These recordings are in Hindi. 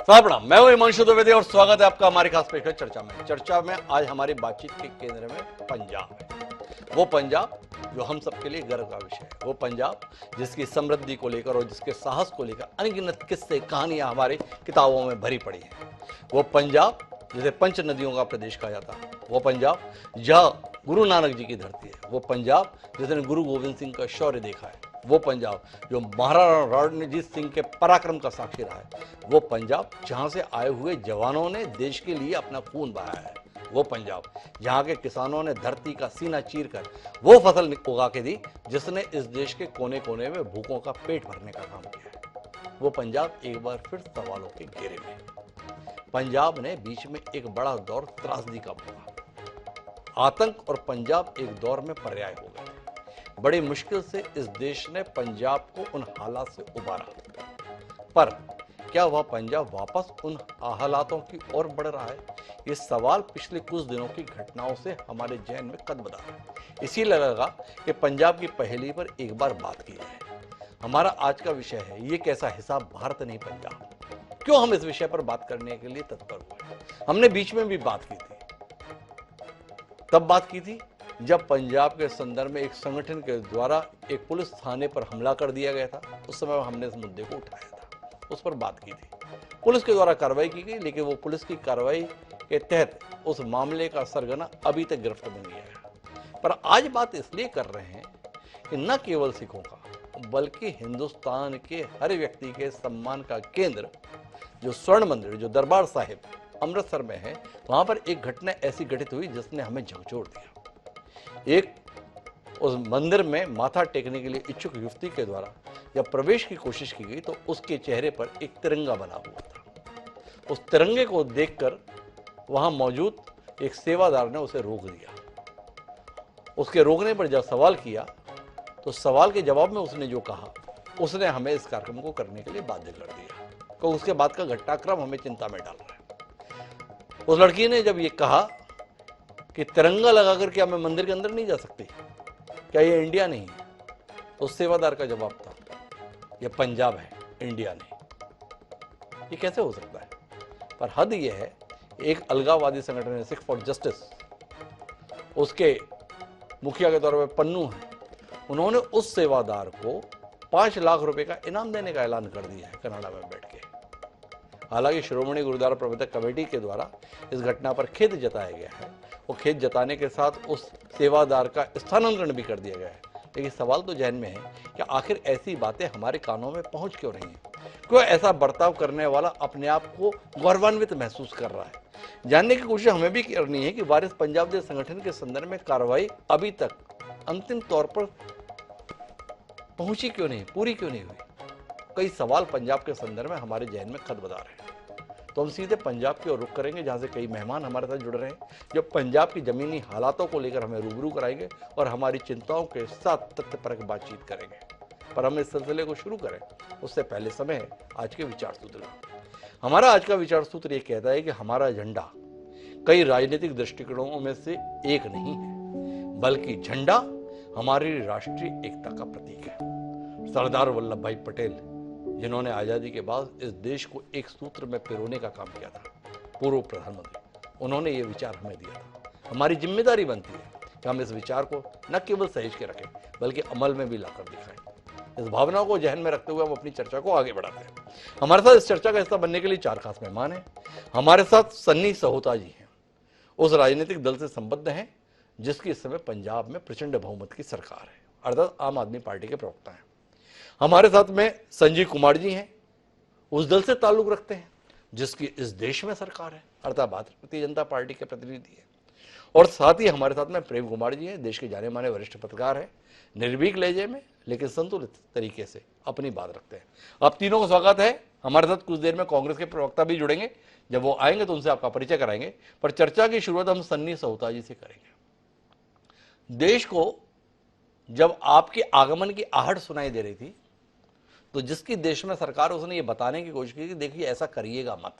साहब प्रणाम, मैं हूं हिमांशु द्विवेदी और स्वागत है आपका हमारी खास पेशकश चर्चा में। आज हमारी बातचीत के केंद्र में पंजाब है। वो पंजाब जो हम सबके लिए गर्व का विषय है। वो पंजाब जिसकी समृद्धि को लेकर और जिसके साहस को लेकर अनगिनत किस्से कहानियां हमारी किताबों में भरी पड़ी हैं। वो पंजाब जिसे पंच नदियों का प्रदेश कहा जाता है। वो पंजाब जहाँ गुरु नानक जी की धरती है। वो पंजाब जिसने गुरु गोविंद सिंह का शौर्य देखा है। वो पंजाब जो महाराणा रणजीत सिंह के पराक्रम का साक्षी रहा है। वो पंजाब जहां से आए हुए जवानों ने देश के लिए अपना खून बहाया है। वो पंजाब जहां के किसानों ने धरती का सीना चीरकर वो फसल उगा के दी जिसने इस देश के कोने कोने में भूखों का पेट भरने का काम किया है। वो पंजाब एक बार फिर सवालों के घेरे में। पंजाब ने बीच में एक बड़ा दौर त्रासदी का भोगा। आतंक और पंजाब एक दौर में पर्याय हो गए। बड़ी मुश्किल से इस देश ने पंजाब को उन हालात से उबारा, पर क्या वह पंजाब वापस उन हालातों की ओर बढ़ रहा है? ये सवाल पिछले कुछ दिनों की घटनाओं से हमारे जहन में कद बदा है। इसीलिए लगा कि पंजाब की पहेली पर एक बार बात की जाए। हमारा आज का विषय है, ये कैसा हिसाब भारत नहीं पंजाब। क्यों हम इस विषय पर बात करने के लिए तत्पर हुए? हमने बीच में भी बात की थी। तब बात की थी जब पंजाब के संदर्भ में एक संगठन के द्वारा एक पुलिस थाने पर हमला कर दिया गया था। उस समय हमने इस मुद्दे को उठाया था, उस पर बात की थी। पुलिस के द्वारा कार्रवाई की गई, लेकिन वो पुलिस की कार्रवाई के तहत उस मामले का सरगना अभी तक गिरफ्त में नहीं आया। पर आज बात इसलिए कर रहे हैं कि न केवल सिखों का बल्कि हिंदुस्तान के हर व्यक्ति के सम्मान का केंद्र जो स्वर्ण मंदिर, जो दरबार साहिब अमृतसर में है, वहां पर एक घटना ऐसी घटित हुई जिसने हमें झकझोर दिया। एक उस मंदिर में माथा टेकने के लिए इच्छुक युवती के द्वारा जब प्रवेश की कोशिश की गई तो उसके चेहरे पर एक तिरंगा बना हुआ था। उस तिरंगे को देखकर वहां मौजूद एक सेवादार ने उसे रोक दिया। उसके रोकने पर जब सवाल किया तो सवाल के जवाब में उसने जो कहा, उसने हमें इस कार्यक्रम को करने के लिए बाध्य कर दिया। तो उसके बाद का घटनाक्रम हमें चिंता में डाल रहा है। उस लड़की ने जब ये कहा कि तिरंगा लगाकर क्या मैं मंदिर के अंदर नहीं जा सकती, क्या ये इंडिया नहीं है? तो सेवादार का जवाब था, ये पंजाब है, इंडिया नहीं। ये कैसे हो सकता है? पर हद ये है, एक अलगाववादी संगठन है सिख फॉर जस्टिस, उसके मुखिया के तौर पर पन्नू है, उन्होंने उस सेवादार को 5 लाख रुपए का इनाम देने का ऐलान कर दिया है कनाडा में बैठ के। हालांकि श्रोमणी गुरुद्वारा प्रबंधक कमेटी के द्वारा इस घटना पर खेद जताया गया है। वो खेद जताने के साथ उस सेवादार का स्थानांतरण भी कर दिया गया है। लेकिन सवाल तो जहन में है कि आखिर ऐसी बातें हमारे कानों में पहुंच क्यों रही हैं? क्यों ऐसा बर्ताव करने वाला अपने आप को गौरवान्वित महसूस कर रहा है? जानने की कोशिश हमें भी करनी है कि वारिस पंजाब के संगठन के संदर्भ में कार्रवाई अभी तक अंतिम तौर पर पहुंची क्यों नहीं, पूरी क्यों नहीं हुई? कई सवाल पंजाब के संदर्भ में हमारे जहन में खद बदा रहे हैं। तो हम सीधे पंजाब की ओर रुख करेंगे, जहां से कई मेहमान हमारे साथ जुड़ रहे हैं जो पंजाब की जमीनी हालातों को लेकर हमें रूबरू कराएंगे और हमारी चिंताओं के साथ तथ्यपरक बातचीत करेंगे। पर हम इस सिलसिले को शुरू करें उससे पहले समय है आज के विचार सूत्र का। हमारा आज का विचार सूत्र ये कहता है कि हमारा झंडा कई राजनीतिक दृष्टिकोणों में से एक नहीं है, बल्कि झंडा हमारी राष्ट्रीय एकता का प्रतीक है। सरदार वल्लभ भाई पटेल, जिन्होंने आजादी के बाद इस देश को एक सूत्र में पिरोने का काम किया था, पूर्व प्रधानमंत्री, उन्होंने ये विचार हमें दिया था। हमारी जिम्मेदारी बनती है कि हम इस विचार को न केवल सहेज के रखें बल्कि अमल में भी लाकर दिखाएं। इस भावना को जहन में रखते हुए हम अपनी चर्चा को आगे बढ़ाते हैं। हमारे साथ इस चर्चा का हिस्सा बनने के लिए 4 खास मेहमान हैं। हमारे साथ सन्नी सहोता जी हैं, उस राजनीतिक दल से संबद्ध हैं जिसकी इस समय पंजाब में प्रचंड बहुमत की सरकार है, अर्थात आम आदमी पार्टी के प्रवक्ता हैं। हमारे साथ में संजीव कुमार जी हैं, उस दल से ताल्लुक रखते हैं जिसकी इस देश में सरकार है, अर्थात भारतीय जनता पार्टी के प्रतिनिधि है। और साथ ही हमारे साथ में प्रेम कुमार जी हैं, देश के जाने माने वरिष्ठ पत्रकार हैं, निर्भीक लहजे में लेकिन संतुलित तरीके से अपनी बात रखते हैं। आप तीनों का स्वागत है। हमारे साथ कुछ देर में कांग्रेस के प्रवक्ता भी जुड़ेंगे, जब वो आएंगे तो उनसे आपका परिचय कराएंगे। पर चर्चा की शुरुआत हम सन्नी सहोता जी से करेंगे। देश को जब आपके आगमन की आहट सुनाई दे रही थी तो जिसकी देश में सरकार, उसने ये बताने की कोशिश की कि देखिए ऐसा करिएगा मत,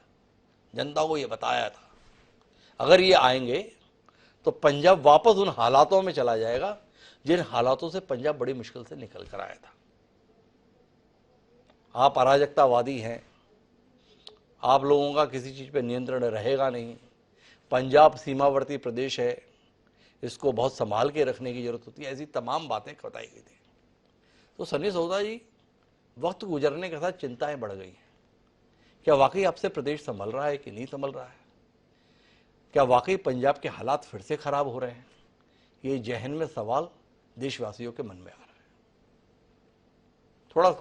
जनता को ये बताया था अगर ये आएंगे तो पंजाब वापस उन हालातों में चला जाएगा जिन हालातों से पंजाब बड़ी मुश्किल से निकल कर आया था। आप अराजकतावादी हैं, आप लोगों का किसी चीज़ पे नियंत्रण रहेगा नहीं। पंजाब सीमावर्ती प्रदेश है, इसको बहुत संभाल के रखने की जरूरत होती है, ऐसी तमाम बातें बताई गई थी। तो सन्नी सौदा जी, वक्त गुजरने के साथ चिंताएं बढ़ गई हैं। क्या वाकई आपसे प्रदेश संभल रहा है कि नहीं संभल रहा है? क्या वाकई पंजाब के हालात फिर से खराब हो रहे हैं? ये जहन में सवाल देशवासियों के मन में आ रहा है। थोड़ा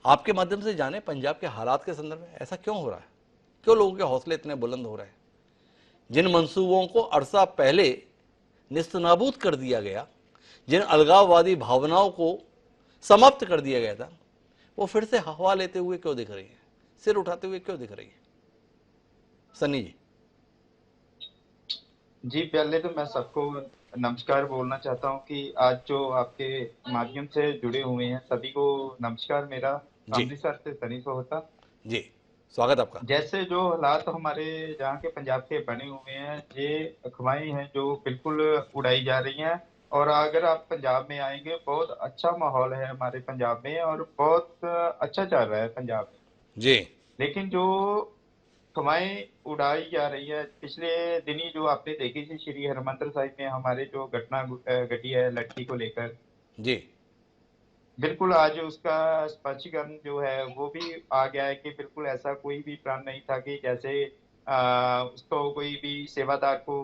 आपके माध्यम से जाने पंजाब के हालात के संदर्भ में, ऐसा क्यों हो रहा है? क्यों लोगों के हौसले इतने बुलंद हो रहे हैं? जिन मंसूबों को अरसा पहले निस्तनाबूद कर दिया गया, जिन अलगाववादी भावनाओं को समाप्त कर दिया गया था, वो फिर से हवा लेते हुए क्यों दिख रही है, सिर उठाते हुए क्यों दिख रही है? सन्नी जी। जी, पहले तो मैं सबको नमस्कार बोलना चाहता हूँ कि आज जो आपके माध्यम से जुड़े हुए हैं सभी को नमस्कार मेरा। जी अमृतसर से सनी को होता। जी, स्वागत आपका। जैसे जो हालात हमारे जहाँ के पंजाब के बने हुए हैं, ये अफवाहें हैं जो बिल्कुल उड़ाई जा रही हैं। और अगर आप पंजाब में आएंगे, बहुत अच्छा माहौल है हमारे पंजाब में और बहुत अच्छा चल रहा है पंजाब में। जी लेकिन जो अफवाहें उड़ाई जा रही है, पिछले दिनी जो आपने देखी थी श्री हरमंदिर साहिब में हमारे जो घटना घटी है लड़की को लेकर, जी बिल्कुल आज उसका स्पष्टीकरण जो है वो भी आ गया है कि बिल्कुल ऐसा कोई भी प्लान नहीं था कि जैसे उसको कोई भी सेवादार को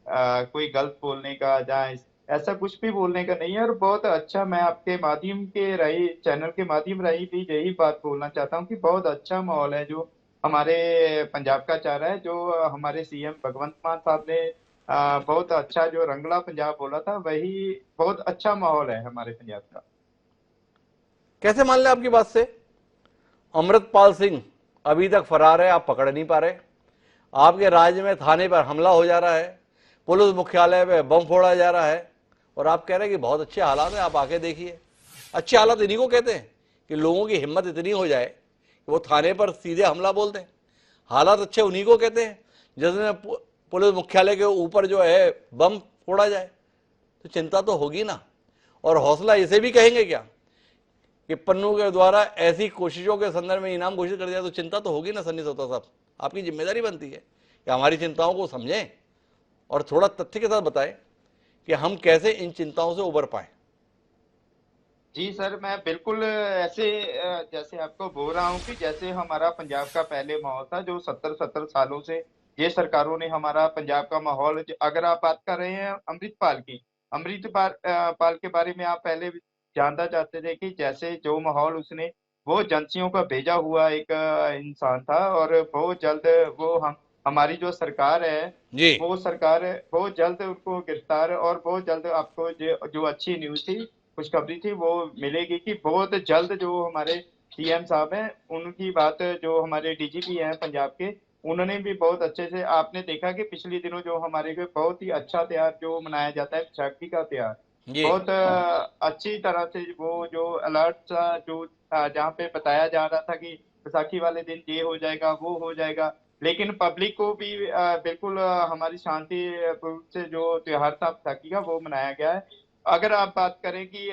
कोई गलत बोलने का, जहाँ ऐसा कुछ भी बोलने का नहीं है। और बहुत अच्छा, मैं आपके माध्यम के रही चैनल के माध्यम रही भी यही बात बोलना चाहता हूँ कि बहुत अच्छा माहौल है जो हमारे पंजाब का चाह रहा है। जो हमारे सीएम भगवंत मान साहब ने बहुत अच्छा जो रंगला पंजाब बोला था, वही बहुत अच्छा माहौल है हमारे पंजाब का। कैसे मान लें आपकी बात से? अमृतपाल सिंह अभी तक फरार है, आप पकड़ नहीं पा रहे। आपके राज्य में थाने पर हमला हो जा रहा है, पुलिस मुख्यालय पे बम फोड़ा जा रहा है, और आप कह रहे हैं कि बहुत अच्छे हालात हैं, आप आके देखिए। अच्छे हालात इन्हीं को कहते हैं कि लोगों की हिम्मत इतनी हो जाए कि वो थाने पर सीधे हमला बोल दें। हालात अच्छे उन्हीं को कहते हैं जिसमें पुलिस मुख्यालय के ऊपर जो है बम फोड़ा जाए। तो चिंता तो होगी ना। और हौसला इसे भी कहेंगे क्या कि पन्नू के द्वारा ऐसी कोशिशों के संदर्भ में इनाम घोषित कर दिया? तो चिंता तो होगी ना सन्नी सौता साहब। आपकी जिम्मेदारी बनती है कि हमारी चिंताओं को समझें और थोड़ा तथ्य के साथ बताएं कि हम कैसे इन चिंताओं से उबर पाए। जी सर, मैं बिल्कुल ऐसे जैसे आपको बोल रहा हूँ कि जैसे हमारा पंजाब का पहले माहौल था, जो 70 सालों से ये सरकारों ने हमारा पंजाब का माहौल, अगर आप बात कर रहे हैं अमृतपाल की, अमृतपाल पाल के बारे में आप पहले भी जानना चाहते थे कि जैसे जो माहौल उसने, वो एजेंसियों का भेजा हुआ एक इंसान था। और बहुत जल्द वो हम हमारी जो सरकार है, जी वो सरकार बहुत जल्द उनको गिरफ्तार, और बहुत जल्द आपको जो अच्छी न्यूज थी, खुशखबरी थी, वो मिलेगी कि बहुत जल्द जो हमारे सीएम साहब हैं, उनकी बात जो हमारे डीजीपी हैं पंजाब के, उन्होंने भी बहुत अच्छे से, आपने देखा कि पिछले दिनों जो हमारे को बहुत ही अच्छा त्योहार जो मनाया जाता है बैसाखी का त्योहार, जी बहुत अच्छी तरह से वो जो अलर्ट सा जो जहाँ पे बताया जा रहा था कि बैसाखी वाले दिन ये हो जाएगा वो हो जाएगा। लेकिन पब्लिक को भी बिल्कुल हमारी शांति पूर्व से जो त्योहार था बैसाखी का, वो मनाया गया है। अगर आप बात करें कि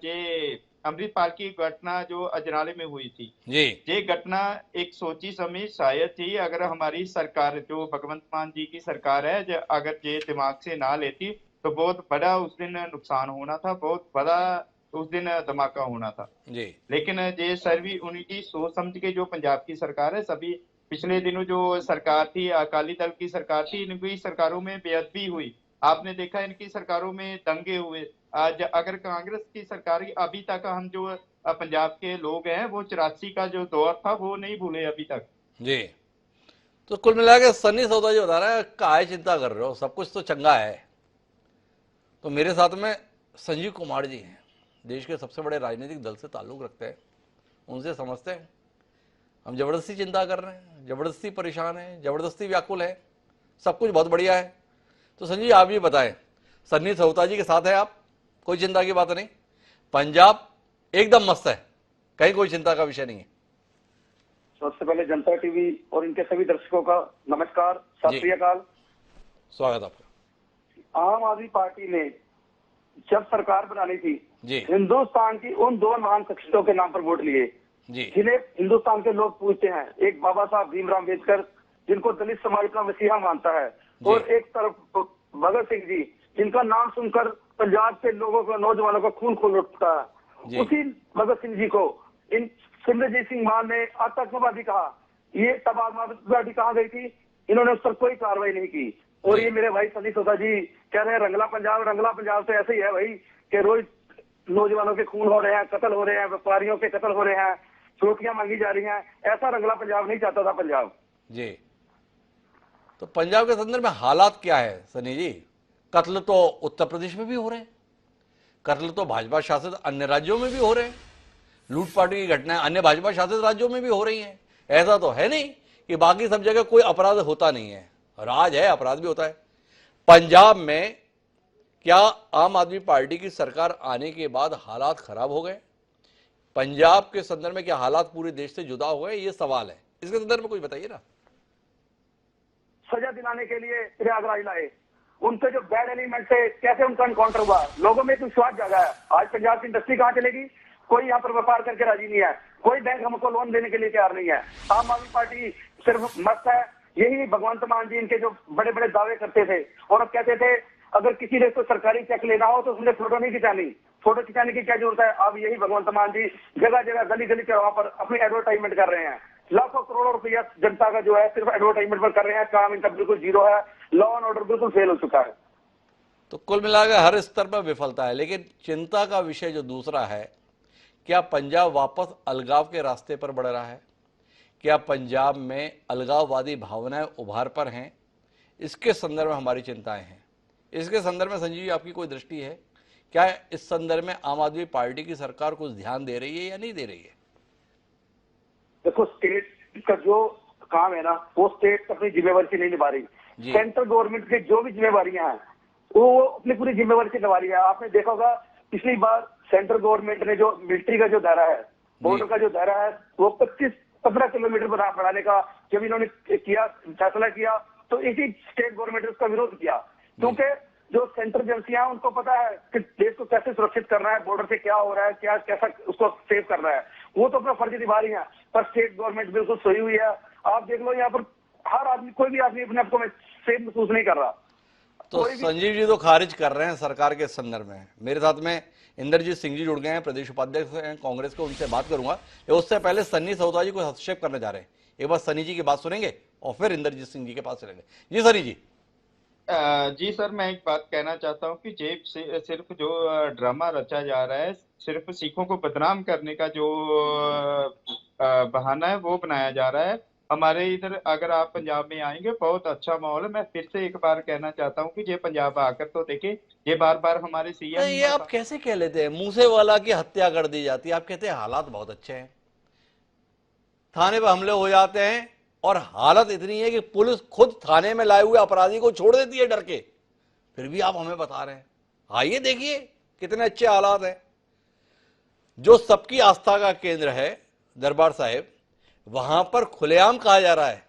ये अमृतपाल की घटना जो अजनाले में हुई थी, जी ये घटना एक सोची समझी शायद थी। अगर हमारी सरकार जो भगवंत मान जी की सरकार है, अगर ये दिमाग से ना लेती तो बहुत बड़ा उस दिन नुकसान होना था, बहुत बड़ा उस दिन धमाका होना था। जी लेकिन ये सर भी उनकी सोच समझ के, जो पंजाब की सरकार है, सभी पिछले दिनों जो सरकार थी अकाली दल की सरकार थी, इनकी सरकारों में बेअदबी हुई। आपने देखा इनकी सरकारों में दंगे हुए। आज अगर कांग्रेस की सरकार अभी तक, हम जो पंजाब के लोग हैं, वो 84 का जो दौर था वो नहीं भूले अभी तक। जी। तो कुल मिला के सन्नी सौदा जी बता रहा है, काहे चिंता कर रहे हो, सब कुछ तो चंगा है। तो मेरे साथ में संजीव कुमार जी हैं, देश के सबसे बड़े राजनीतिक दल से ताल्लुक़ रखते हैं, उनसे समझते हैं। हम ज़बरदस्ती चिंता कर रहे हैं, ज़बरदस्ती परेशान हैं, ज़बरदस्ती व्याकुल है, सब कुछ बहुत बढ़िया है। तो संजीव आप ये बताएं, सन्नी सौता जी के साथ है आप, कोई चिंता की बात नहीं, पंजाब एकदम मस्त है, कहीं कोई चिंता का विषय नहीं है? सबसे पहले जनता टीवी और इनके सभी दर्शकों का नमस्कार, सत जी श्री अकाल। स्वागत आपका। आम आदमी पार्टी ने जब सरकार बनानी थी, जी हिंदुस्तान की उन दो महान शख्सियतों के नाम पर वोट लिए जी जिन्हें हिंदुस्तान के लोग पूछते हैं। एक बाबा साहब भीमराव अम्बेडकर, जिनको दलित समाज का मसीहा मानता है, जी। और एक तरफ भगत सिंह जी, जिनका नाम सुनकर पंजाब के लोगों का, नौजवानों का खून खोल उठता जी। है। उसी भगत सिंह जी को इन सिमरनजीत सिंह मान ने आतंकवादी कहा। ये तब आतंकवादी कहा गई थी, इन्होंने उस पर कोई कार्रवाई नहीं की। और जी। ये मेरे भाई सनी सोता जी कह रहे हैं रंगला पंजाब तो ऐसे ही है भाई, कि रोज नौजवानों के खून हो रहे हैं, कत्ल हो रहे हैं, व्यापारियों के कत्ल हो रहे हैं, चोटियां मांगी जा रही हैं। ऐसा रंगला पंजाब नहीं चाहता था पंजाब। जी। तो पंजाब के संदर्भ में हालात क्या है सनी जी? कत्ल तो उत्तर प्रदेश में भी हो रहे हैं, कत्ल तो भाजपा शासित अन्य राज्यों में भी हो रहे हैं, लूटपाट की घटनाएं अन्य भाजपा शासित राज्यों में भी हो रही हैं। ऐसा तो है नहीं कि बाकी सब जगह कोई अपराध होता नहीं है, राज है, अपराध भी होता है। पंजाब में क्या आम आदमी पार्टी की सरकार आने के बाद हालात खराब हो गए? पंजाब के संदर्भ में क्या हालात पूरे देश से जुदा हो गए? ये सवाल है, इसके संदर्भ में कुछ बताइए ना। सजा दिलाने के लिए प्रयागराज लाए, उनके जो बैड एलिमेंट थे, कैसे उनका एनकाउंटर हुआ, लोगों में एक विश्वास जागा है। आज पंजाब की इंडस्ट्री कहाँ चलेगी? कोई यहाँ पर व्यापार करके राजी नहीं है, कोई बैंक हमको लोन देने के लिए तैयार नहीं है। आम आदमी पार्टी सिर्फ मस्त है। यही भगवंत मान जी इनके जो बड़े बड़े दावे करते थे, और अब कहते थे अगर किसी ने कोई सरकारी चेक लेना हो तो उसने फोटो नहीं खिंचानी, फोटो खिंचाने की क्या जरूरत है। अब यही भगवंत मान जी जगह जगह, गली गली चौराहों पर अपनी एडवर्टाइजमेंट कर रहे हैं। लाखों करोड़ों रुपया जनता का जो है सिर्फ एडवर्टाइजमेंट पर कर रहे हैं, काम इनका बिल्कुल जीरो है, लॉ एंड ऑर्डर बिल्कुल फेल हो चुका है। तो कुल मिलाकर हर स्तर पर विफलता है। लेकिन चिंता का विषय जो दूसरा है, क्या पंजाब वापस अलगाव के रास्ते पर बढ़ रहा है? क्या पंजाब में अलगाववादी भावनाएं उभार पर हैं? इसके संदर्भ में हमारी चिंताएं हैं। इसके संदर्भ में संजीव जी आपकी कोई दृष्टि है? क्या इस संदर्भ में आम आदमी पार्टी की सरकार कुछ ध्यान दे रही है या नहीं दे रही है? देखो, स्टेट का जो काम है ना, वो स्टेट अपनी जिम्मेवारी से नहीं निभा रही। जी। सेंट्रल गवर्नमेंट की जो भी जिम्मेवारियां हैं वो अपनी पूरी जिम्मेवारी से निभा रही है। आपने देखा होगा पिछली बार सेंट्रल गवर्नमेंट ने जो मिलिट्री का जो दायरा है, बॉर्डर का जो दायरा है, वो 25-15 किलोमीटर बढ़ाने का जब इन्होंने किया, फैसला किया, तो इसी स्टेट गवर्नमेंट ने उसका विरोध किया। क्योंकि जो सेंट्रल एजेंसियां हैं उनको पता है कि देश को कैसे सुरक्षित करना है, बॉर्डर से क्या हो रहा है, क्या कैसा उसको सेव करना है, वो तो अपना फर्ज निभा रही है। पर स्टेट गवर्नमेंट बिल्कुल सोई हुई है। आप देख लो, यहाँ पर हर आदमी, कोई भी आदमी अपने आप को सेफ महसूस नहीं कर रहा। तो संजीव जी तो खारिज कर रहे हैं सरकार के संदर्भ में। मेरे साथ में इंद्रजीत सिंह जी जुड़ गए हैं, प्रदेश उपाध्यक्ष हैं कांग्रेस के, उनसे बात करूंगा। उससे पहले सन्नी सौदा जी को हस्तक्षेप करने जा रहे हैं। एक बार सनी जी की बात सुनेंगे और फिर इंद्रजीत सिंह जी के पास चलेंगे। जी सनी जी। जी सर, मैं एक बात कहना चाहता हूँ कि जेब से सिर्फ जो ड्रामा रचा जा रहा है, सिर्फ सिखों को बदनाम करने का जो बहाना है वो बनाया जा रहा है। हमारे इधर अगर आप पंजाब में आएंगे, बहुत अच्छा माहौल है। मैं फिर से एक बार कहना चाहता हूँ कि ये पंजाब आकर तो देखे। ये बार बार हमारे सीएम ये आप कैसे कह लेते हैं? मूसे वाला की हत्या कर दी जाती है, आप कहते हैं हालात बहुत अच्छे हैं, थाने पर हमले हो जाते हैं, और हालत इतनी है कि पुलिस खुद थाने में लाए हुए अपराधी को छोड़ देती है डर के। फिर भी आप हमें बता रहे हैं। आइए देखिए कितने अच्छे हालात हैं। जो सबकी आस्था का केंद्र है दरबार साहिब, वहां पर खुलेआम कहा जा रहा है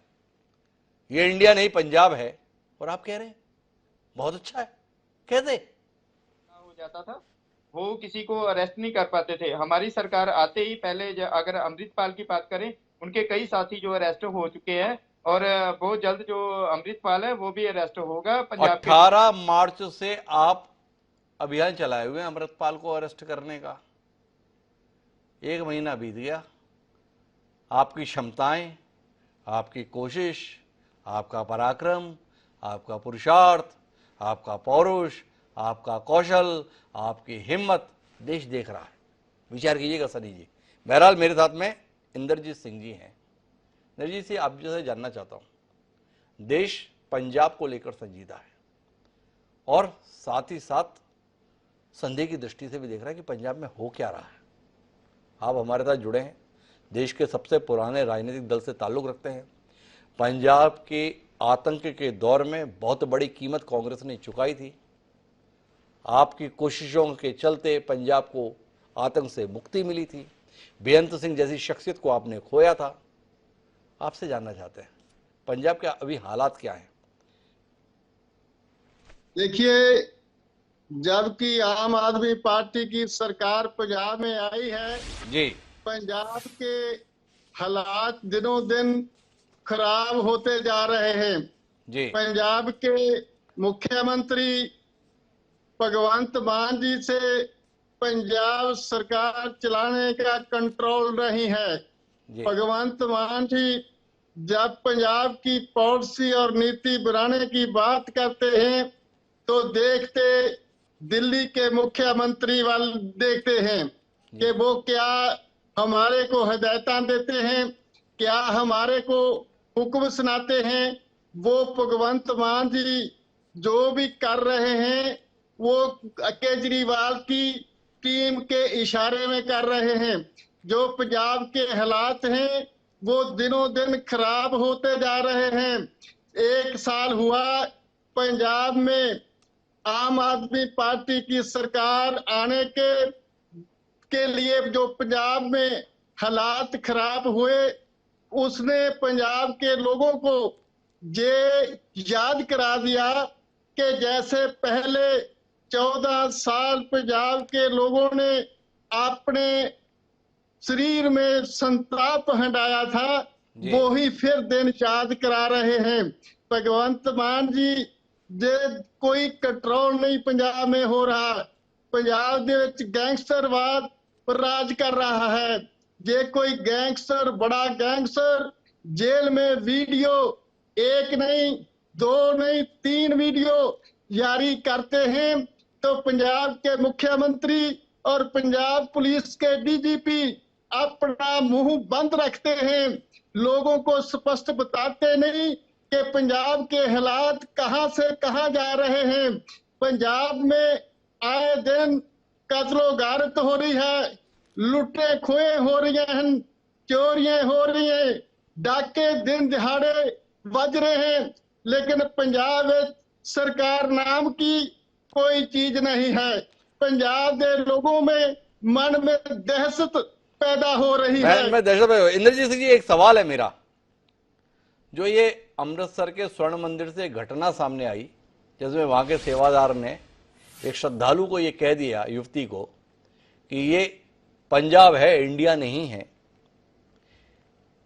ये इंडिया नहीं पंजाब है, और आप कह रहे हैं बहुत अच्छा है। कैसे हो जाता था, वो किसी को अरेस्ट नहीं कर पाते थे। हमारी सरकार आते ही पहले अगर अमृतपाल की बात करें, उनके कई साथी जो अरेस्ट हो चुके हैं, और बहुत जल्द जो अमृतपाल है वो भी अरेस्ट होगा। पंजाब के 18 मार्च से आप अभियान चलाए हुए हैं अमृतपाल को अरेस्ट करने का। 1 महीना बीत गया। आपकी क्षमताएं, आपकी कोशिश, आपका पराक्रम, आपका पुरुषार्थ, आपका पौरुष, आपका कौशल, आपकी हिम्मत देश देख रहा है। विचार कीजिएगा सनी जी। बहरहाल मेरे साथ में इंद्रजीत सिंह जी हैं। इंद्रजीत सिंह, आप जैसे जानना चाहता हूं, देश पंजाब को लेकर संजीदा है और साथ ही साथ संदेह की दृष्टि से भी देख रहा है कि पंजाब में हो क्या रहा है। आप हमारे साथ जुड़े हैं, देश के सबसे पुराने राजनीतिक दल से ताल्लुक़ रखते हैं। पंजाब के आतंक के दौर में बहुत बड़ी कीमत कांग्रेस ने चुकाई थी। आपकी कोशिशों के चलते पंजाब को आतंक से मुक्ति मिली थी। बेअंत सिंह जैसी शख्सियत को आपने खोया था। आपसे जानना चाहते हैं पंजाब के अभी हालात क्या हैं? देखिए, जबकि आम आदमी पार्टी की सरकार पंजाब में आई है, जी, पंजाब के हालात दिनों दिन खराब होते जा रहे हैं। जी पंजाब के मुख्यमंत्री भगवंत मान जी से पंजाब सरकार चलाने का कंट्रोल नहीं है। जी भगवंत मान जी जब पंजाब की पॉलिसी और नीति बनाने की बात करते हैं तो देखते दिल्ली के मुख्यमंत्री वाल देखते हैं कि वो क्या हमारे को हिदायतां देते हैं, क्या हमारे को हुक्म सुनाते हैं। वो भगवंत मान जी जो भी कर रहे हैं वो केजरीवाल की टीम के इशारे में कर रहे हैं। जो पंजाब के हालात हैं वो दिनों दिन खराब होते जा रहे हैं। 1 साल हुआ पंजाब में आम आदमी पार्टी की सरकार आने के लिए जो पंजाब में हालात खराब हुए, उसने पंजाब के लोगों को ये याद करा दिया कि जैसे पहले 14 साल पंजाब के लोगों ने अपने शरीर में संताप हटाया था, वो ही फिर दिन याद करा रहे हैं। भगवंत मान जी जे कोई कंट्रोल नहीं पंजाब में हो रहा। पंजाब दे विच गैंगस्टरवाद राज कर रहा है। जे कोई गैंगस्टर, बड़ा गैंगस्टर जेल में वीडियो 1 नहीं 2 नहीं 3 वीडियो जारी करते हैं तो पंजाब के मुख्यमंत्री और पंजाब पुलिस के डीजीपी अपना मुंह बंद रखते हैं, लोगों को स्पष्ट बताते नहीं कि पंजाब के हालात कहां से कहां जा रहे हैं। पंजाब में आए दिन कत्लो गारत हो रही है, लुटे खोए हो रही हैं, चोरियां हो रही हैं, डाके दिन दिहाड़े बज रहे हैं, लेकिन पंजाब में सरकार नाम की कोई चीज नहीं है। पंजाब के लोगों में मन में दहशत पैदा हो रही है। मैं दहशत। इंद्रजीत सिंह जी, एक सवाल है मेरा। जो ये अमृतसर के स्वर्ण मंदिर से घटना सामने आई जिसमें वहां के सेवादार ने एक श्रद्धालु को ये कह दिया, युवती को, कि ये पंजाब है, इंडिया नहीं है।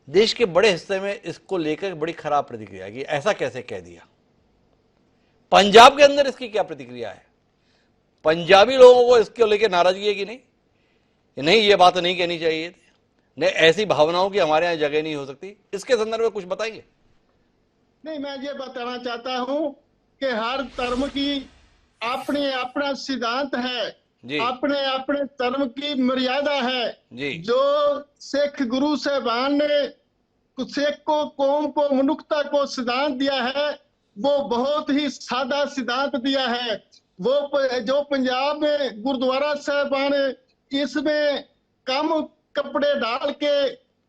देश के बड़े हिस्से में इसको लेकर बड़ी खराब प्रतिक्रिया की। ऐसा कैसे कह दिया? पंजाब के अंदर इसकी क्या प्रतिक्रिया है? पंजाबी लोगों को इसको लेकर नाराजगी है कि नहीं ये बात नहीं कहनी चाहिए थी, नहीं ऐसी भावनाओं की हमारे यहाँ जगह नहीं हो सकती? इसके संदर्भ में कुछ बताइए। नहीं, मैं ये बताना चाहता हूं कि हर धर्म की अपने अपना सिद्धांत है, अपने अपने धर्म की मर्यादा है जी। जो सिख गुरु साहबान ने सिख को, कौम को, मनुष्यता को सिद्धांत दिया है वो बहुत ही सादा सिद्धांत दिया है। वो जो पंजाब में गुरुद्वारा साहबान इसमें कम कपड़े डाल के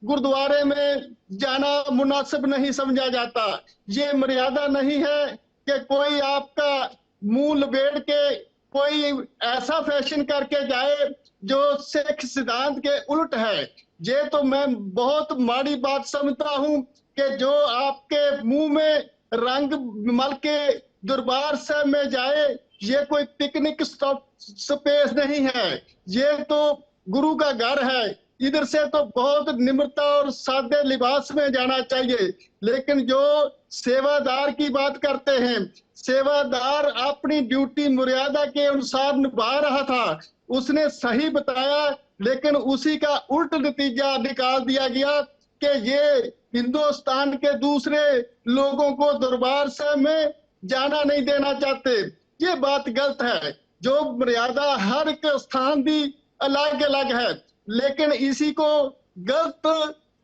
गुरुद्वारे में जाना मुनासिब नहीं समझा जाता। ये मर्यादा नहीं है कि कोई आपका मुंह लपेट के कोई ऐसा फैशन करके जाए जो सिख सिद्धांत के उल्ट है। ये तो मैं बहुत माड़ी बात समझता हूं कि जो आपके मुंह में रंग मल के दरबार साहब में जाए, ये कोई पिकनिक स्पेस नहीं है, ये तो गुरु का घर है। इधर से तो बहुत निम्रता और सादे लिबास में जाना चाहिए। लेकिन जो सेवादार की बात करते हैं, सेवादार अपनी ड्यूटी मर्यादा के अनुसार निभा रहा था, उसने सही बताया, लेकिन उसी का उल्ट नतीजा निकाल दिया गया कि ये हिंदुस्तान के दूसरे लोगों को दरबार साहब में जाना नहीं देना चाहते। ये बात गलत है। जो मर्यादा हर एक स्थान की अलग अलग है, लेकिन इसी को गलत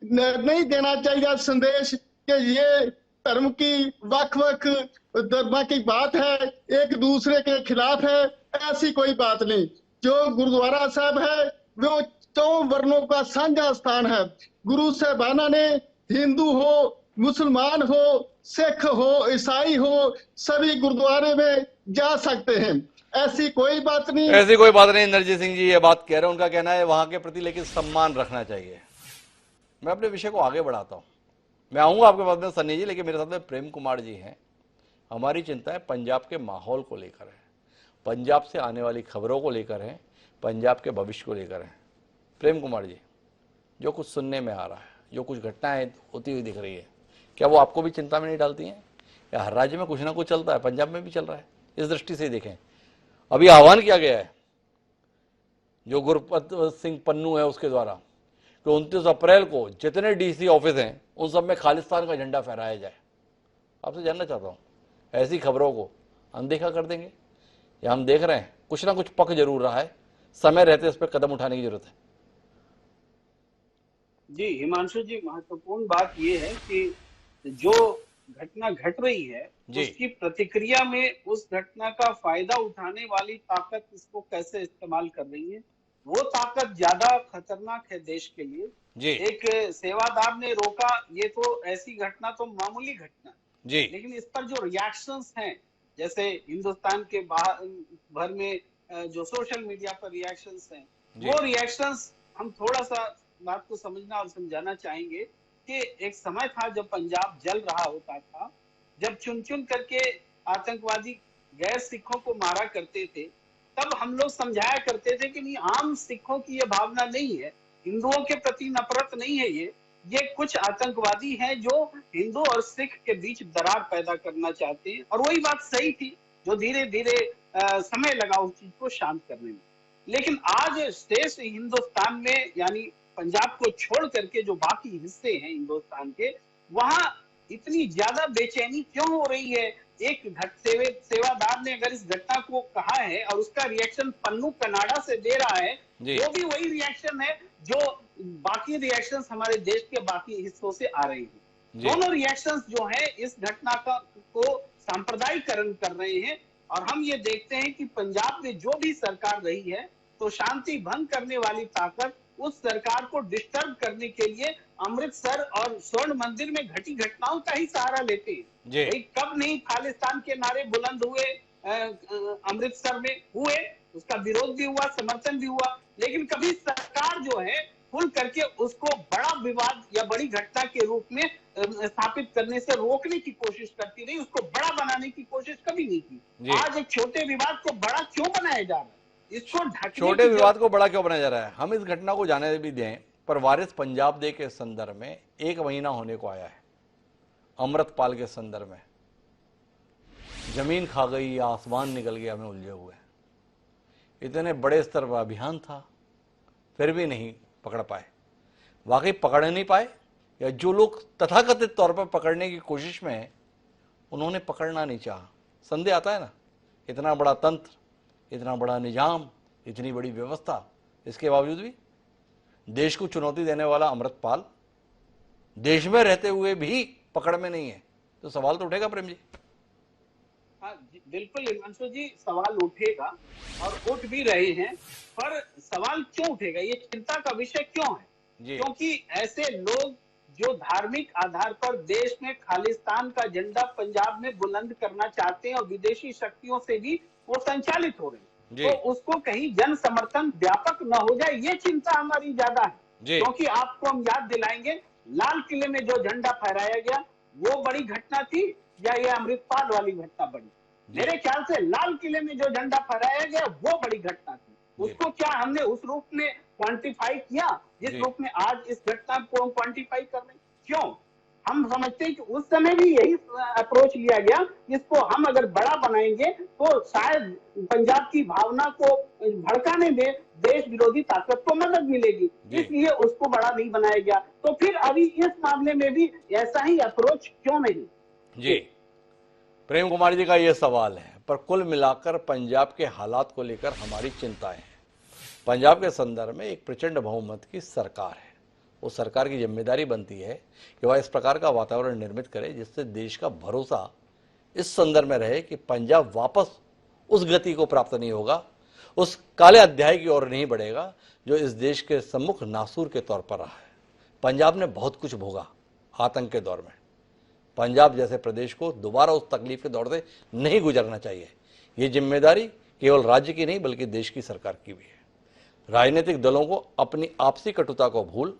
नहीं देना चाहिए संदेश कि ये धर्म की वख-वख धर्म की बात है, एक दूसरे के खिलाफ है, ऐसी कोई बात नहीं। जो गुरुद्वारा साहब है वो 4 वर्णों का साझा स्थान है। गुरु साहबाना ने हिंदू हो, मुसलमान हो, सिख हो, ईसाई हो, सभी गुरुद्वारे में जा सकते हैं। ऐसी कोई बात नहीं, ऐसी कोई बात नहीं। इंद्रजीत सिंह जी ये बात कह रहे हैं, उनका कहना है वहां के प्रति लेकिन सम्मान रखना चाहिए। मैं अपने विषय को आगे बढ़ाता हूं, मैं आऊंगा आपके पास में सन्नी जी, लेकिन मेरे साथ में प्रेम कुमार जी हैं। हमारी चिंता है पंजाब के माहौल को लेकर है, पंजाब से आने वाली खबरों को लेकर है, पंजाब के भविष्य को लेकर है। प्रेम कुमार जी। जो कुछ सुनने में आ रहा है, जो कुछ घटनाएं होती हुई दिख रही है, क्या वो आपको भी चिंता में नहीं डालती हैं? या हर राज्य में कुछ ना कुछ चलता है, पंजाब में भी चल रहा है। इस दृष्टि से देखें, अभी आह्वान किया गया है जो गुरपत सिंह पन्नू है उसके द्वारा कि 29 अप्रैल को जितने डीसी ऑफिस हैं उन सब में खालिस्तान का झंडा फहराया जाए। आपसे जानना चाहता हूँ, ऐसी खबरों को अनदेखा कर देंगे या हम देख रहे हैं कुछ ना कुछ पक जरूर रहा है, समय रहते इस पर कदम उठाने की जरूरत है? जी हिमांशु जी, महत्वपूर्ण बात यह है कि जो घटना घट रही है उसकी प्रतिक्रिया में उस घटना का फायदा उठाने वाली ताकत इसको कैसे इस्तेमाल कर रही है, वो ताकत ज्यादा खतरनाक है देश के लिए। एक सेवादार ने रोका, ये तो ऐसी घटना तो मामूली घटना जी, लेकिन इस पर जो रिएक्शंस हैं, जैसे हिंदुस्तान के बाहर भर में जो सोशल मीडिया पर रिएक्शंस हैं, वो रिएक्शंस हम थोड़ा सा बात को समझना और समझाना चाहेंगे कि एक समय था जब पंजाब जल रहा होता था, जब चुन चुन करके आतंकवादी गैर सिखों को मारा करते थे, तब हम लोग समझाया करते थे कि नहीं, आम सिखों की ये भावना नहीं है, हिंदुओं के प्रति नफरत नहीं है, ये कुछ आतंकवादी हैं जो हिंदू और सिख के बीच दरार पैदा करना चाहते हैं। और वही बात सही थी, जो धीरे धीरे समय लगा उस चीज को शांत करने में। लेकिन आज शेष हिंदुस्तान में, यानी पंजाब को छोड़ करके जो बाकी हिस्से हैं हिंदुस्तान के, वहां इतनी ज्यादा बेचैनी क्यों हो रही है? एक सेवादार ने अगर इस घटना को कहा है और उसका रिएक्शन पन्नू कनाडा से दे रहा है, वो भी वही रिएक्शन है जो बाकी रिएक्शंस हमारे देश के बाकी हिस्सों से आ रही हैं। दोनों रिएक्शंस जो है इस घटना को सांप्रदायिकरण कर रहे हैं। और हम ये देखते हैं कि पंजाब में जो भी सरकार रही है, तो शांति भंग करने वाली ताकत उस सरकार को डिस्टर्ब करने के लिए अमृतसर और स्वर्ण मंदिर में घटी घटनाओं का ही सहारा लेते हैं। कब नहीं खालिस्तान के नारे बुलंद हुए, अमृतसर में हुए, उसका विरोध भी हुआ, समर्थन भी हुआ, लेकिन कभी सरकार जो है खुल करके उसको बड़ा विवाद या बड़ी घटना के रूप में स्थापित करने से रोकने की कोशिश करती रही, उसको बड़ा बनाने की कोशिश कभी नहीं की। आज एक छोटे विवाद को बड़ा क्यों बनाया जा रहा है? इसको छोटे विवाद को बड़ा क्यों बनाया जा रहा है? हम इस घटना को जाने भी दें, पर वारिस पंजाब डे के संदर्भ में 1 महीना होने को आया है। अमृतपाल के संदर्भ में जमीन खा गई, आसमान निकल गया, हमें उलझे हुए। इतने बड़े स्तर पर अभियान था, फिर भी नहीं पकड़ पाए। वाकई पकड़ नहीं पाए, या जो लोग तथाकथित तौर पर पकड़ने की कोशिश में हैं उन्होंने पकड़ना नहीं चाहा? संदेह आता है ना। इतना बड़ा तंत्र, इतना बड़ा निजाम, इतनी बड़ी व्यवस्था, इसके बावजूद भी देश को चुनौती देने वाला अमृतपाल देश में रहते हुए भी पकड़ में नहीं है, तो सवाल तो उठेगा प्रेम जी। हाँ बिल्कुल हिमांशु जी, सवाल उठेगा और उठ भी रहे हैं। पर सवाल क्यों उठेगा, ये चिंता का विषय क्यों है? क्योंकि ऐसे लोग जो धार्मिक आधार पर देश में खालिस्तान का झंडा पंजाब में बुलंद करना चाहते हैं और विदेशी शक्तियों से भी वो संचालित हो रहे हैं, तो उसको कहीं जन समर्थन व्यापक न हो जाए, ये चिंता हमारी ज्यादा है। क्योंकि आपको हम याद दिलाएंगे, लाल किले में जो झंडा फहराया गया वो बड़ी घटना थी या ये अमृतपाल वाली घटना बड़ी? मेरे ख्याल से लाल किले में जो झंडा फहराया गया वो बड़ी घटना थी। उसको क्या हमने उस रूप में क्वांटिफाई किया जिस रूप में आज इस घटना को हम क्वांटिफाई कर रहे हैं? क्यों? हम समझते हैं कि उस समय भी यही अप्रोच लिया गया, इसको हम अगर बड़ा बनाएंगे तो शायद पंजाब की भावना को भड़काने में देश विरोधी ताकत को मदद मिलेगी, इसलिए उसको बड़ा नहीं बनाया गया। तो फिर अभी इस मामले में भी ऐसा ही अप्रोच क्यों नहीं? जी, प्रेम कुमार जी का ये सवाल है। पर कुल मिलाकर पंजाब के हालात को लेकर हमारी चिंताएं हैं। पंजाब के संदर्भ में एक प्रचंड बहुमत की सरकार है, उस सरकार की जिम्मेदारी बनती है कि वह इस प्रकार का वातावरण निर्मित करे जिससे देश का भरोसा इस संदर्भ में रहे कि पंजाब वापस उस गति को प्राप्त नहीं होगा, उस काले अध्याय की ओर नहीं बढ़ेगा जो इस देश के सम्मुख नासूर के तौर पर रहा है। पंजाब ने बहुत कुछ भोगा आतंक के दौर में। पंजाब जैसे प्रदेश को दोबारा उस तकलीफ के दौर से नहीं गुजरना चाहिए। ये जिम्मेदारी केवल राज्य की नहीं बल्कि देश की सरकार की भी है। राजनीतिक दलों को अपनी आपसी कटुता को भूल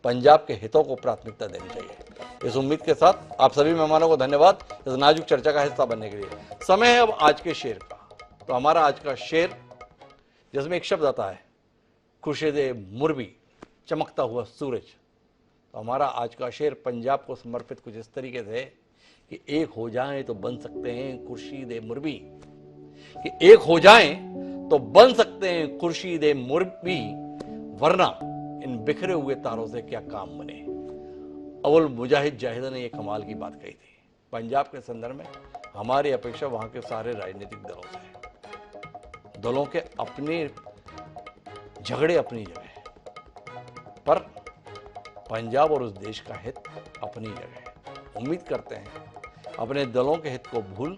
पंजाब के हितों को प्राथमिकता देनी चाहिए। इस उम्मीद के साथ आप सभी मेहमानों को धन्यवाद इस नाजुक चर्चा का हिस्सा बनने के लिए। समय है अब आज के शेर का। तो हमारा आज का शेर, जिसमें एक शब्द आता है खुर्शीद मुर्बी, चमकता हुआ सूरज। तो हमारा आज का शेर पंजाब को समर्पित कुछ इस तरीके से कि एक हो जाएं तो बन सकते हैं खुर्शीद मुरबी, कि एक हो जाएं तो बन सकते हैं खुर्शीद मुरबी, वरना इन बिखरे हुए तारों से क्या काम बने। अवल मुजाहिद जाहिदा ने यह कमाल की बात कही थी। पंजाब के संदर्भ में हमारी अपेक्षा वहां के सारे राजनीतिक दलों से है। दलों के अपने झगड़े अपनी जगह, पर पंजाब और उस देश का हित अपनी जगह है। उम्मीद करते हैं अपने दलों के हित को भूल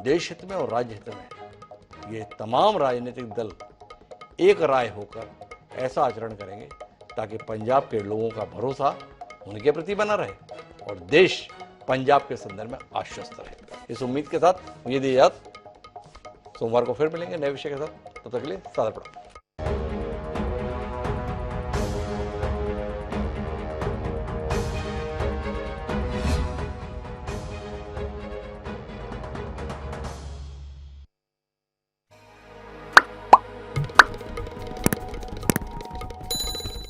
देश हित में और राज्य हित में ये तमाम राजनीतिक दल एक राय होकर ऐसा आचरण करेंगे ताकि पंजाब के लोगों का भरोसा उनके प्रति बना रहे और देश पंजाब के संदर्भ में आश्वस्त रहे। इस उम्मीद के साथ मुझे दी इजाजत। सोमवार को फिर मिलेंगे नए विषय के साथ। तब तक के लिए सादर प्रणाम।